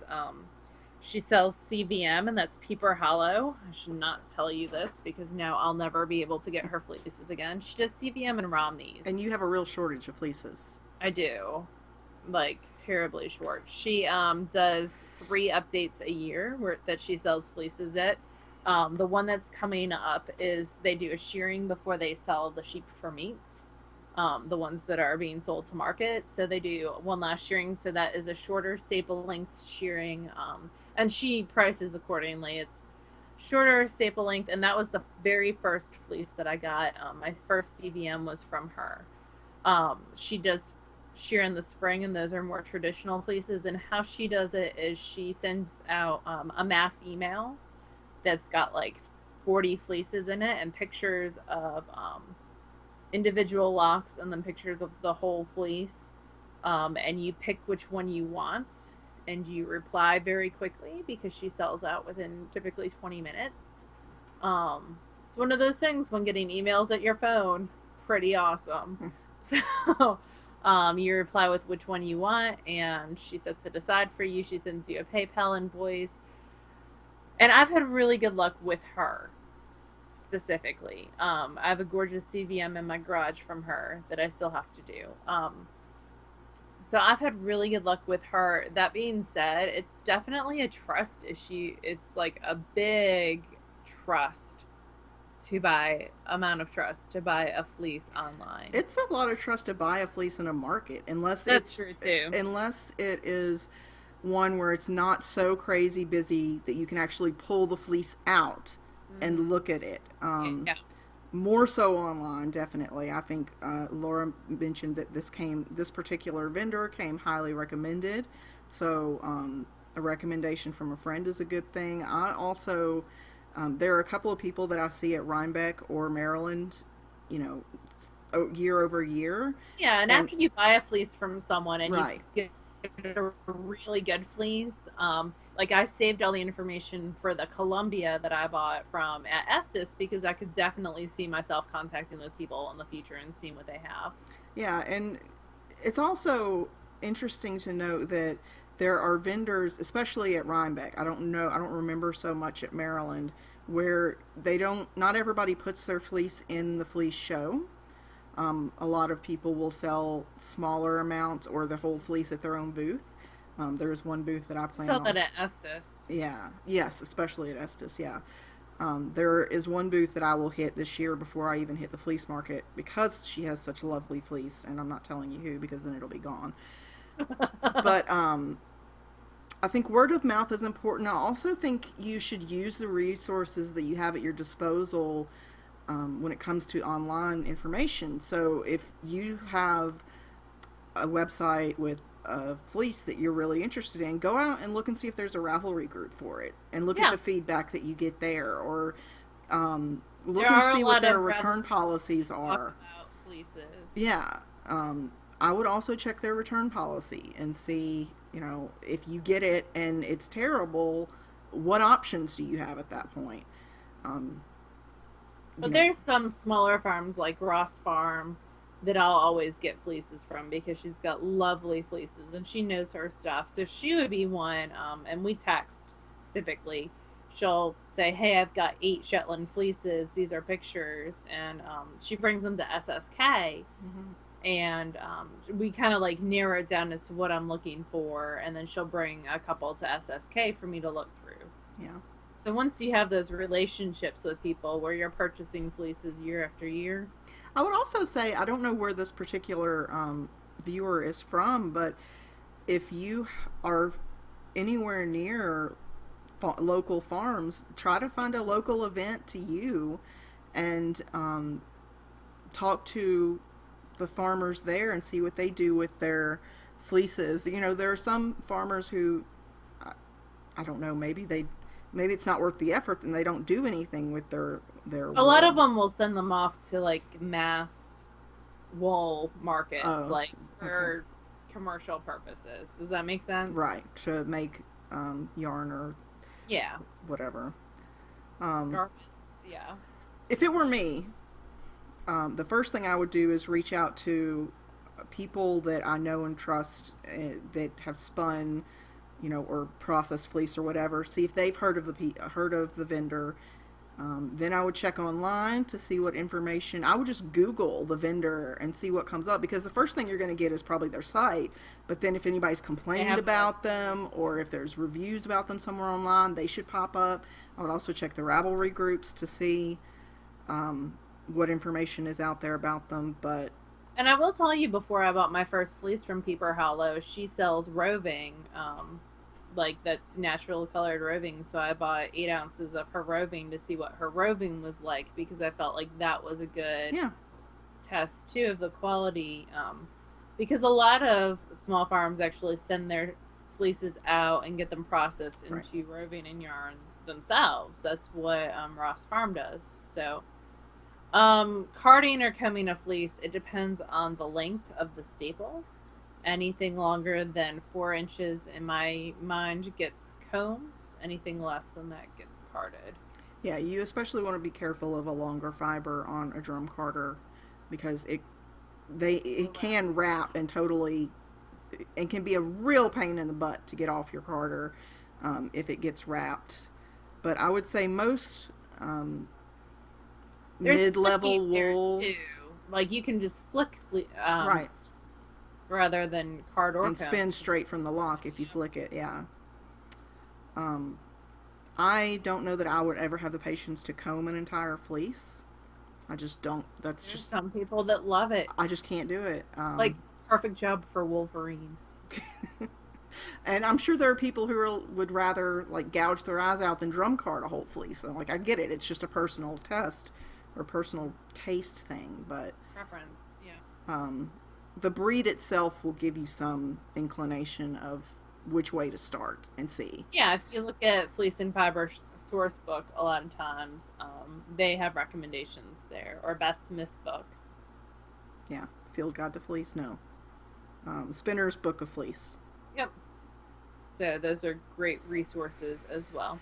she sells CVM, and that's Peeper Hollow. I should not tell you this because now I'll never be able to get her fleeces again. She does CVM and Romneys. And you have a real shortage of fleeces. I do, like terribly short. She does 3 updates a year that she sells fleeces at. The one that's coming up is they do a shearing before they sell the sheep for meats. The ones that are being sold to market. So they do one last shearing. So that is a shorter staple length shearing. And she prices accordingly. It's shorter staple length. And that was the very first fleece that I got. My first CVM was from her. She does shear in the spring, and those are more traditional fleeces. And how she does it is she sends out a mass email that's got like 40 fleeces in it and pictures of individual locks and then pictures of the whole fleece. And you pick which one you want and you reply very quickly because she sells out within typically 20 minutes. It's one of those things when getting emails at your phone, pretty awesome. So you reply with which one you want, and she sets it aside for you. She sends you a PayPal invoice. And I've had really good luck with her specifically. I have a gorgeous CVM in my garage from her that I still have to do. So I've had really good luck with her. That being said, it's definitely a trust issue. It's like a big trust amount of trust to buy a fleece online. It's a lot of trust to buy a fleece in a market, That's true too. Unless it is one where it's not so crazy busy that you can actually pull the fleece out and look at it. Yeah. More so online, definitely. I think Laura mentioned that this particular vendor came highly recommended. So a recommendation from a friend is a good thing. I also, there are a couple of people that I see at Rhinebeck or Maryland, year over year. Yeah, and after you buy a fleece from someone and right. you get a really good fleece, like I saved all the information for the Columbia that I bought from at Estes because I could definitely see myself contacting those people in the future and seeing what they have. Yeah, and it's also interesting to note that there are vendors, especially at Rhinebeck. I don't remember so much at Maryland, where not everybody puts their fleece in the fleece show. A lot of people will sell smaller amounts or the whole fleece at their own booth. There's one booth that I plan Sell on. that at Estes. Yeah, yes, especially at Estes, yeah. There is one booth that I will hit this year before I even hit the fleece market because she has such a lovely fleece, and I'm not telling you who because then it'll be gone. But I think word of mouth is important. I also think you should use the resources that you have at your disposal when it comes to online information. So if you have a website with a fleece that you're really interested in, go out and look and see if there's a Ravelry group for it and look at the feedback that you get there, or look and see what their return policies are. About fleeces. Yeah. I would also check their return policy and see, if you get it and it's terrible, what options do you have at that point? But there's some smaller farms like Ross Farm that I'll always get fleeces from because she's got lovely fleeces and she knows her stuff. So she would be one, and we text typically. She'll say, hey, I've got 8 Shetland fleeces. These are pictures. And she brings them to SSK. And we kind of like narrow it down as to what I'm looking for. And then she'll bring a couple to SSK for me to look through. Yeah. So once you have those relationships with people where you're purchasing fleeces year after year. I would also say, I don't know where this particular viewer is from, but if you are anywhere near local farms, try to find a local event to you and talk to the farmers there and see what they do with their fleeces. There are some farmers who I don't know, maybe it's not worth the effort and they don't do anything with their A lot of wool. them will send them off to like mass wool markets, Oh, like okay. for commercial purposes. Does that make sense? Right, to make yarn or Yeah. whatever. Um, Garments. Yeah. if it were me, the first thing I would do is reach out to people that I know and trust that have spun, or processed fleece or whatever. See if they've heard of the vendor. Then I would check online to see what information. I would just Google the vendor and see what comes up, because the first thing you're going to get is probably their site. But then if anybody's They complained have a about website. them, or if there's reviews about them somewhere online, they should pop up. I would also check the Ravelry groups to see what information is out there about them. But And I will tell you, before I bought my first fleece from Peeper Hollow, she sells roving, like that's natural colored roving. So I bought 8 ounces of her roving to see what her roving was like, because I felt like that was a good yeah, test too of the quality. Because a lot of small farms actually send their fleeces out and get them processed right. into roving and yarn themselves. That's what Ross Farm does. So carding or combing a fleece, it depends on the length of the staple. Anything longer than 4 inches, in my mind, gets combed. Anything less than that gets carded. Yeah, you especially want to be careful of a longer fiber on a drum carder, because it can wrap and totally, and can be a real pain in the butt to get off your carder if it gets wrapped. But I would say most There's mid-level flicking there too. wools, Like you can just right, rather than card or and comb. spin straight from the lock if you flick it. Yeah. Um, I don't know that I would ever have the patience to comb an entire fleece. I just don't. There's some people that love it. I just can't do it. It's like perfect job for Wolverine. And I'm sure there are people who would rather like gouge their eyes out than drum card a whole fleece. And like I get it, it's just a personal test or personal taste thing, but Preference, yeah. um, the breed itself will give you some inclination of which way to start and see. Yeah, if you look at Fleece and Fiber source book, a lot of times they have recommendations there, or Best Smith's book. Yeah, Field Guide to Fleece. No, Spinner's Book of Fleece. Yep. So those are great resources as well.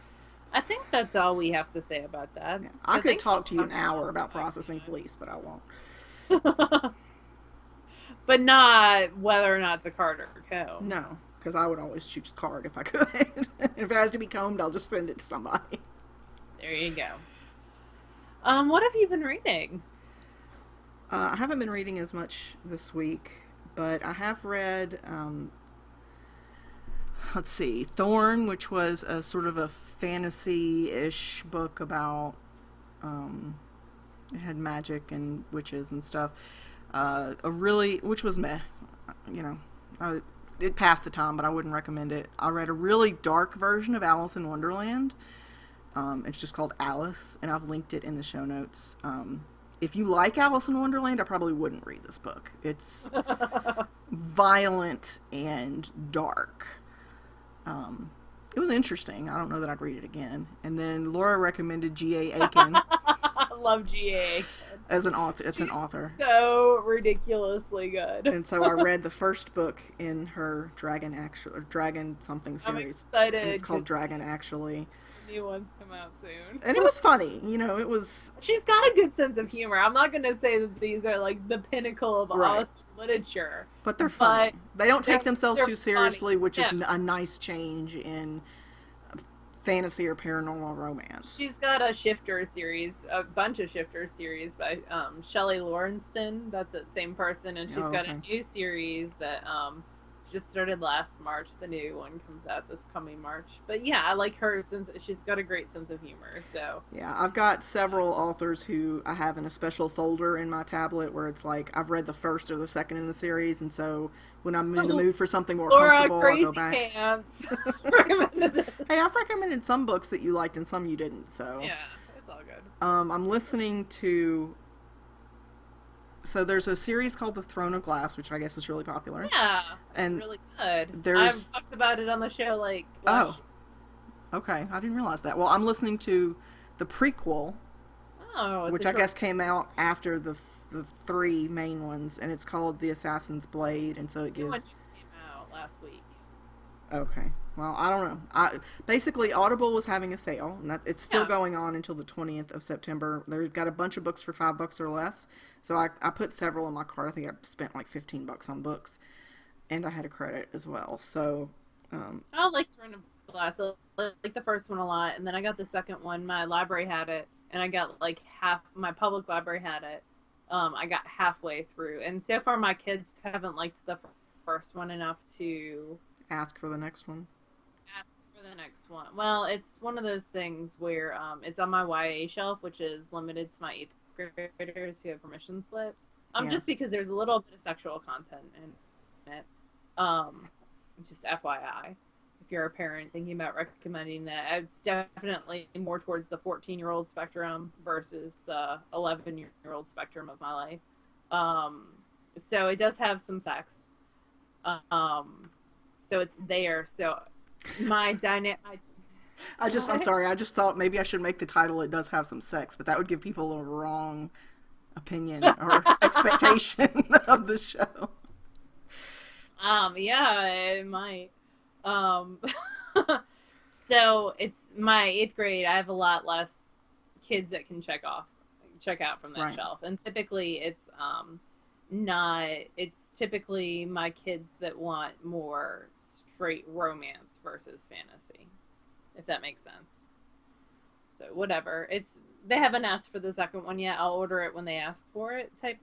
I think that's all we have to say about that. Yeah, I So could thank you talk to so you much an hour for about processing fleece, but I won't. that. But not whether or not it's a card or a comb. No, because I would always choose card if I could. If it has to be combed, I'll just send it to somebody. There you go. What have you been reading? I haven't been reading as much this week, but I have read, let's see, Thorn, which was a sort of a fantasy-ish book about, it had magic and witches and stuff. Which was meh, you know, it passed the time, but I wouldn't recommend it. I read a really dark version of Alice in Wonderland. It's just called Alice, and I've linked it in the show notes. If you like Alice in Wonderland, I probably wouldn't read this book. It's violent and dark. It was interesting. I don't know that I'd read it again. And then Laura recommended G.A. Aiken I love GA. as an author. It's She's an author. so ridiculously good. And so I read the first book in her Dragon something I'm series. excited. And it's called Dragon Actually. New ones come out soon. And it was funny. It was She's got a good sense of humor. I'm not gonna say that these are like the pinnacle of right. awesome literature, But they're funny. They don't take themselves they're too seriously, funny. which is Yeah. a nice change in fantasy or paranormal romance. She's got a shifter series, a bunch of shifter series by Shelley Lawrenston. That's the same person, and she's got a Okay. new series that just started last March. The new one comes out this coming March. But yeah, I like her since she's got a great sense of humor. So Yeah, I've got several authors who I have in a special folder in my tablet where it's like I've read the first or the second in the series, and so when I'm in the mood for something more Laura comfortable, Crazy I'll go back. Pants recommended this. Hey, I've recommended some books that you liked and some you didn't, so Yeah, it's all good. I'm listening to. So there's a series called The Throne of Glass, which I guess is really popular. Yeah, it's And really good. there's- I've talked about it on the show like Oh, Okay, I didn't realize that. Well, I'm listening to the prequel, Oh, it's which a I short guess came out after the three main ones, and it's called The Assassin's Blade, and so it new one gives. just came out last week. Okay, well, I don't know. Basically Audible was having a sale, and it's still Yeah. going on until the 20th of September. They've got a bunch of books for $5 or less, so I put several in my cart. I think I spent like $15 on books, and I had a credit as well. So, I liked Random Glass. I liked the first one a lot, and then I got the second one. My library had it, and I got like half. My public library had it. I got halfway through, and so far my kids haven't liked the first one enough to ask for the next one. ask for the next one. Well, it's one of those things where it's on my YA shelf, which is limited to my eighth graders who have permission slips. Yeah. Just because there's a little bit of sexual content in it. Um, just FYI, if you're a parent thinking about recommending that, it's definitely more towards the 14-year-old spectrum versus the 11-year-old spectrum of my life. Um, so it does have some sex. So it's there. So my dynamic. I'm sorry. I just thought maybe I should make the title "It Does Have Some Sex," but that would give people a wrong opinion or expectation of the show. Yeah, it might. Um, so it's my eighth grade. I have a lot less kids that can check out from that Right. shelf, and typically not. It's typically my kids that want more straight romance versus fantasy, if that makes sense. So whatever. They haven't asked for the second one yet. I'll order it when they ask for it. Type.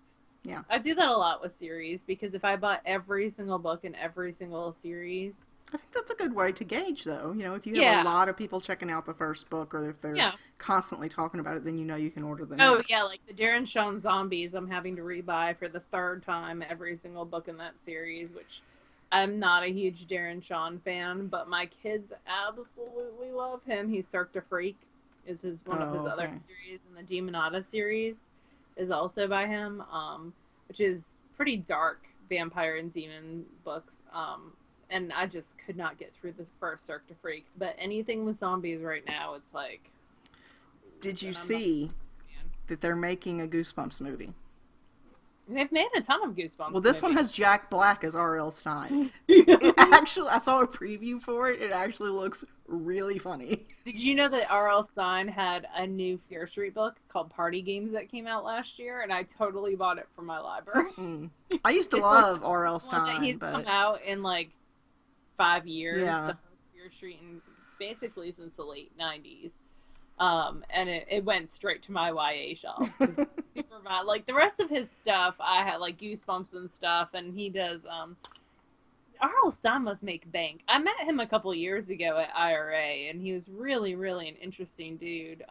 Yeah. I do that a lot with series because if I bought every single book in every single series, I think that's a good way to gauge, though. If you have a yeah, lot of people checking out the first book, or if they're yeah. constantly talking about it, then you can order the Oh yeah, next. like the Darren Shawn Zombies, I'm having to rebuy for the third time every single book in that series, which I'm not a huge Darren Shawn fan, but my kids absolutely love him. He's Cirque du Freak is his one of his Oh, other okay. series, and the Demonata series is also by him, which is pretty dark vampire and demon books. And I just could not get through the first Cirque du Freak. But anything with zombies right now, it's like Did zombies, you and I'm not see a fan. that they're making a Goosebumps movie? They've made a ton of Well, Goosebumps this one movies. has Jack Black as R.L. Stein. It Did actually, I saw a preview for it. It actually looks really funny. you know that R.L. Stein had a new Fear Street book called Party Games that came out last year, and I totally bought it from my library. Mm. I used to It's like the love R.L. first one that Stein, he's come but out in like 5 years, yeah. the first Fear Street, and basically since the late '90s. And it went straight to my YA shelf because it's super bad. Like the rest of his stuff, I had like Goosebumps and stuff, and he does. R.L. Stein must make bank. I met him a couple years ago at IRA, and he was really, really an interesting dude.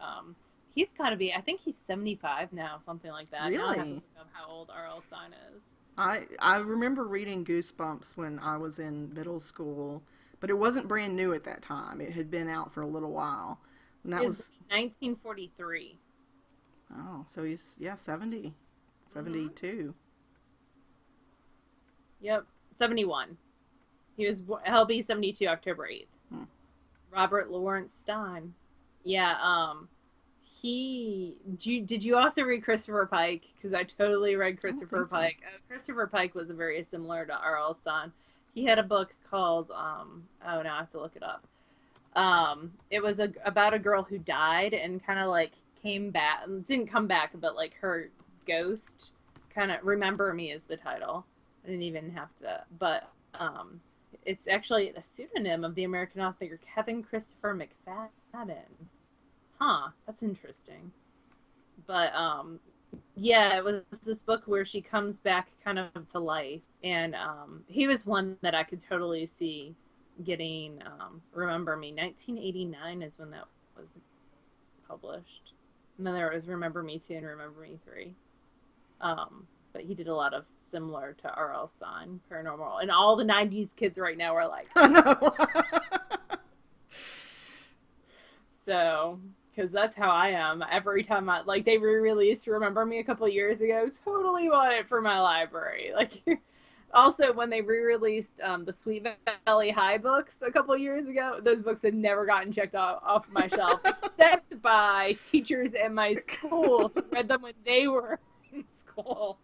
He's got to be. I think he's 75 now, something like that. Now I have to Really. look up how old R.L. Stein is. I remember reading Goosebumps when I was in middle school, but it wasn't brand new at that time. It had been out for a little while. And He that was was 1943. oh, so he's 70, Mm-hmm. 72. Yep, 71. He'll be 72 October 8th. Hmm. Robert Lawrence Stein. Yeah, did you also read Christopher Pike? Because I totally read I don't Christopher think so. Pike. Christopher Pike was very similar to R.L. Stein. He had a book called oh, now I have to look it up. It was about a girl who died and kind of like came back, didn't come back, but like her ghost kind of remember me is the title. I didn't even have to, but it's actually a pseudonym of the American author Kevin Christopher McFadden. Huh, that's interesting. But yeah, it was this book where she comes back kind of to life, and he was one that I could totally see getting. Remember Me, 1989 is when that was published, and then there was Remember Me 2 and Remember Me 3. But he did a lot of similar to R.L. Stein paranormal, and all the '90s kids right now are like, I know. so, because that's how I am. Every time they re-released Remember Me a couple years ago, totally bought it for my library. Like, Also, when they re-released the Sweet Valley High books a couple of years ago, those books had never gotten checked off my shelf, except by teachers in my school who read them when they were in school.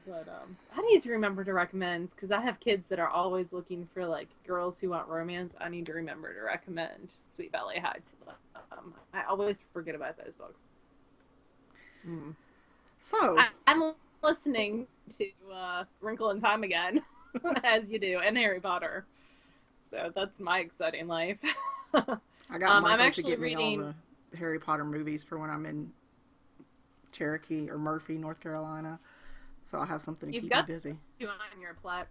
But I need to remember to recommend, because I have kids that are always looking for like girls who want romance. I need to remember to recommend Sweet Valley High to them. I always forget about those books. Mm. So I'm listening to Wrinkle in Time again, as you do, and Harry Potter. So that's my exciting life. I got Michael I'm actually to get me reading all the Harry Potter movies for when I'm in Cherokee or Murphy, North Carolina. So I'll have something to You've keep me got busy. two on your Plex.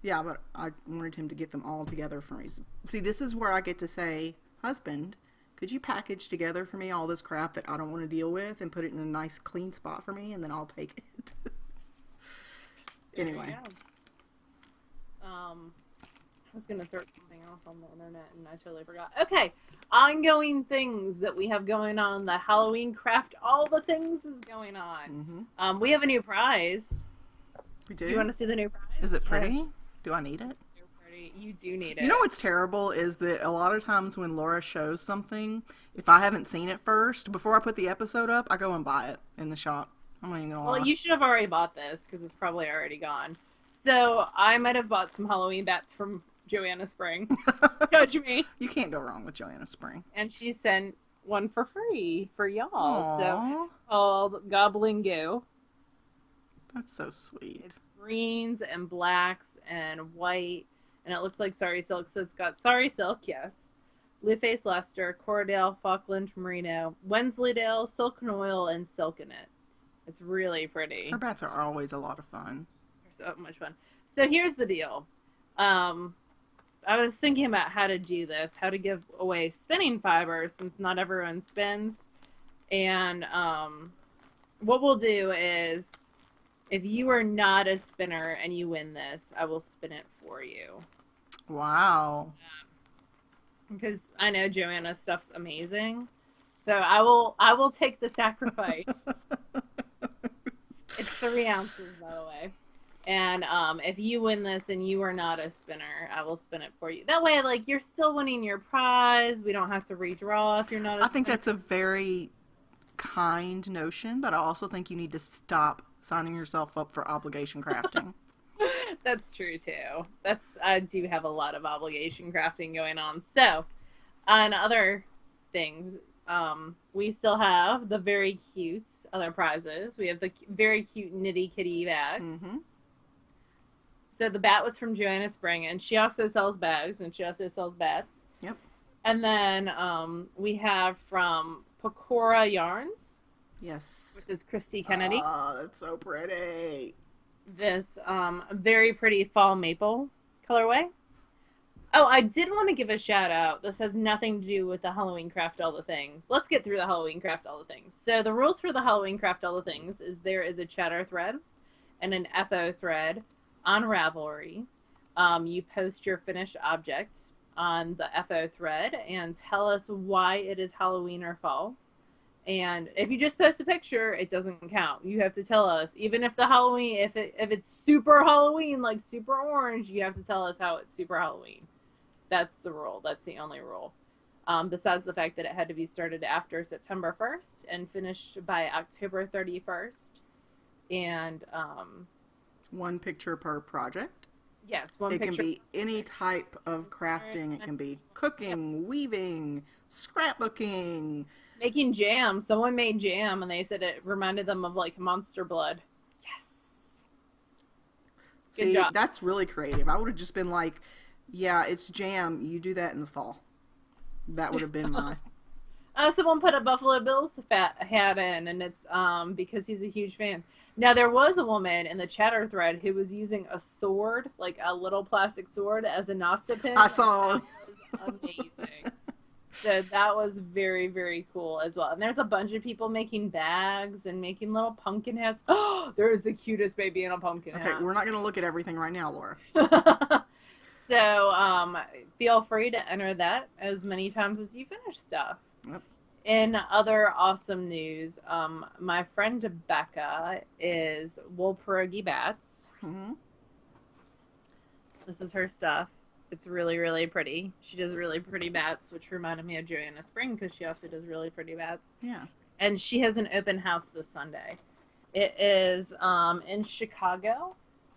Yeah, but I wanted him to get them all together for me. See, this is where I get to say, husband, could you package together for me all this crap that I don't want to deal with and put it in a nice clean spot for me, and then I'll take it. Anyway. I was going to search something else on the internet and I totally forgot. Okay, ongoing things that we have going on. The Halloween craft, all the things is going on. Mm-hmm. We have a new prize. We do? You want to see the new prize? Is it pretty? Yes. Do I need it? It's so pretty. You do need it. You know what's terrible is that a lot of times when Laura shows something, if I haven't seen it first, before I put the episode up, I go and buy it in the shop. I'm not even gonna lie. Well, you should have already bought this because it's probably already gone. So I might have bought some Halloween bats from Joanna Spring. Judge me. You can't go wrong with Joanna Spring. And she sent one for free for y'all. Aww. So it's called Goblin Goo. That's so sweet. It's greens and blacks and white, and it looks like Sari Silk. So it's got Sari Silk, yes, Blueface Leicester, Cordell, Falkland Merino, Wensleydale, Silken Oil, and Silkenet. It's really pretty. Her bats are always a lot of fun. They're so much fun. So here's the deal. I was thinking about how to do this, how to give away spinning fibers since not everyone spins. And what we'll do is, if you are not a spinner and you win this, I will spin it for you. Wow. Because I know Joanna's stuff's amazing. So I will take the sacrifice. It's 3 ounces, by the way. And if you win this and you are not a spinner, I will spin it for you. That way, like, you're still winning your prize. We don't have to redraw if you're not a spinner. I think that's a very kind notion, but I also think you need to stop signing yourself up for obligation crafting. That's true, too. I do have a lot of obligation crafting going on. So, on other things, we still have the very cute other prizes. We have the very cute Nitty Kitty bags. Mm-hmm. So the bat was from Joanna Spring, and she also sells bags, and she also sells bats. Yep. And then we have from Pecora Yarns. Yes. Which is Christy Kennedy. Oh, that's so pretty. This very pretty fall maple colorway. Oh, I did want to give a shout out. This has nothing to do with the Halloween Craft All the Things. Let's get through the Halloween Craft All the Things. So the rules for the Halloween Craft All the Things is there is a chatter thread and an FO thread on Ravelry. You post your finished object on the FO thread and tell us why it is Halloween or fall. And if you just post a picture, it doesn't count. You have to tell us, even if the Halloween, if it's super Halloween, like super orange, you have to tell us how it's super Halloween. That's the rule. That's the only rule. Besides the fact that it had to be started after September 1st and finished by October 31st. And one picture per project. Yes, one picture. It can be any type of crafting. It can be cooking, weaving, scrapbooking. Making jam. Someone made jam and they said it reminded them of like Monster Blood. Yes. Good job. That's really creative. I would have just been like, yeah, it's jam. You do that in the fall. That would have been my... Someone put a Buffalo Bills hat in, and it's because he's a huge fan. Now, there was a woman in the chatter thread who was using a sword, like a little plastic sword, as a Nasta pin. I saw. That was amazing. So that was very, very cool as well. And there's a bunch of people making bags and making little pumpkin hats. Oh, there's the cutest baby in a pumpkin hat. Okay, we're not going to look at everything right now, Laura. So feel free to enter that as many times as you finish stuff. Yep. In other awesome news, my friend Becca is wool pierogi bats. Mm-hmm. This is her stuff. It's really, really pretty. She does really pretty bats, which reminded me of Joanna Spring because she also does really pretty bats. Yeah. And she has an open house this Sunday. It is in Chicago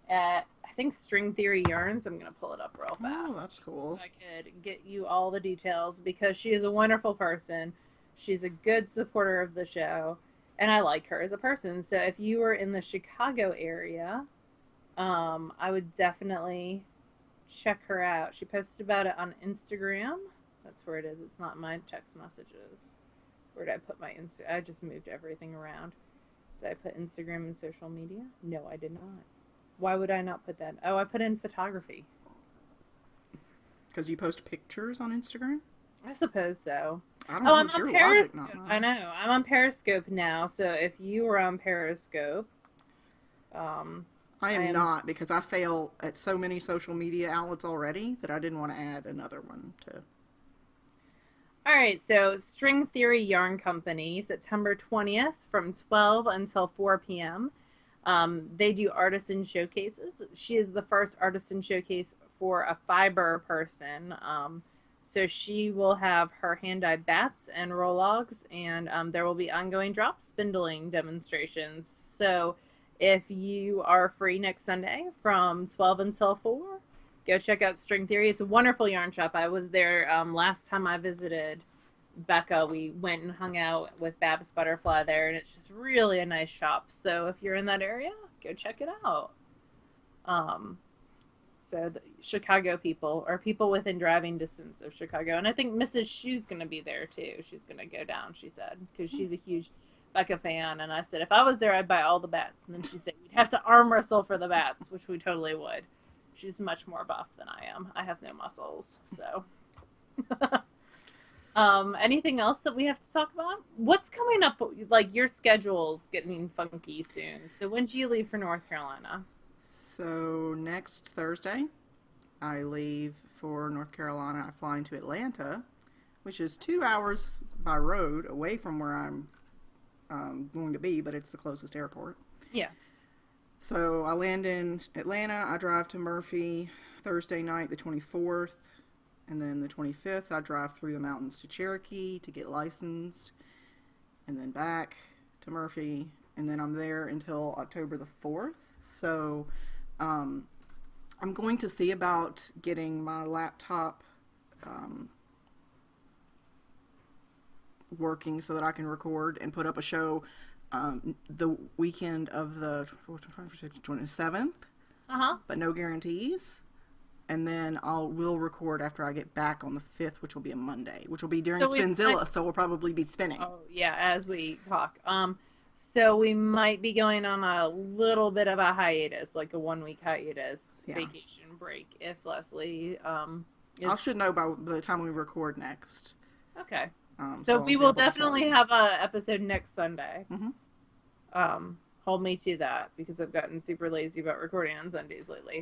at, I think, String Theory Yarns. I'm going to pull it up real fast. Oh, that's cool. So I could get you all the details because she is a wonderful person. She's a good supporter of the show, and I like her as a person. So if you were in the Chicago area, I would definitely check her out. She posted about it on Instagram. That's where it is. It's not my text messages. Where did I put my Insta? I just moved everything around. Did I put Instagram and social media? No, I did not. Why would I not put that? Oh, I put in photography. Because you post pictures on Instagram? I suppose so. I don't know. I'm It's on your Periscope. logic, not mine. I know. I'm on Periscope now. So if you were on Periscope, I am I am not, because I fail at so many social media outlets already that I didn't want to add another one to. All right, so String Theory Yarn Company, September 20th from 12 until 4 p.m. They do artisan showcases. She is the first artisan showcase for a fiber person. So she will have her hand-dyed bats and roll-logs, and there will be ongoing drop spindling demonstrations. So if you are free next Sunday from 12 until 4, go check out String Theory. It's a wonderful yarn shop. I was there last time I visited Becca. We went and hung out with Babs Butterfly there, and it's just really a nice shop. So if you're in that area, go check it out. So the Chicago people, or people within driving distance of Chicago. And I think Mrs. Shu's going to be there too. She's going to go down, she said, because she's a huge Becca fan. And I said, if I was there, I'd buy all the bats. And then she said, we'd have to arm wrestle for the bats, which we totally would. She's much more buff than I am. I have no muscles, so. Anything else that we have to talk about? What's coming up? Like, your schedule's getting funky soon. So when do you leave for North Carolina? So next Thursday, I leave for North Carolina. I fly into Atlanta, which is 2 hours by road away from where I'm going to be, but it's the closest airport. Yeah. So I land in Atlanta. I drive to Murphy Thursday night, the 24th. And then the 25th, I drive through the mountains to Cherokee to get licensed. And then back to Murphy. And then I'm there until October the 4th. So I'm going to see about getting my laptop working so that I can record and put up a show the weekend of the 27th, but no guarantees. And then we'll record after I get back on the 5th, which will be a Monday, which will be during Spinzilla, so we'll probably be spinning. Oh, yeah, as we talk. So we might be going on a little bit of a hiatus, like a 1-week hiatus, vacation break, if Leslie I should know by the time we record next. Okay. So we will definitely have a episode next Sunday. Mm-hmm. Hold me to that, because I've gotten super lazy about recording on Sundays lately.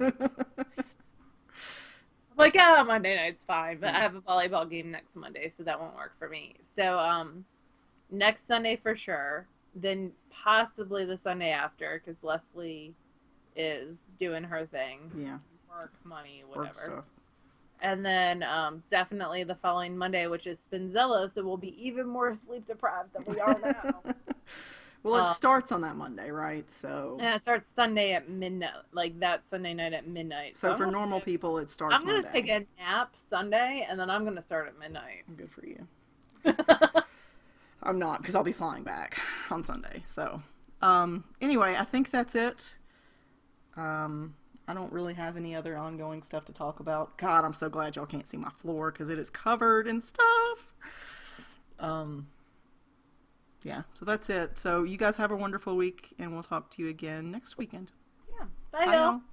Like, Monday night's fine, but I have a volleyball game next Monday, so that won't work for me. So, next Sunday for sure. Then possibly the Sunday after, because Leslie is doing her thing. Yeah. Work, money, Work whatever. stuff. And then definitely the following Monday, which is Spinzilla, so we'll be even more sleep deprived than we are now. Well, it starts on that Monday, right? So. And it starts Sunday at midnight, like that Sunday night at midnight. So for normal people, it starts Monday. I'm going to take a nap Sunday, and then I'm going to start at midnight. Good for you. I'm not, because I'll be flying back on Sunday. So, anyway, I think that's it. I don't really have any other ongoing stuff to talk about. God, I'm so glad y'all can't see my floor, because it is covered in stuff. Yeah, so that's it. So you guys have a wonderful week, and we'll talk to you again next weekend. Yeah. Bye, y'all.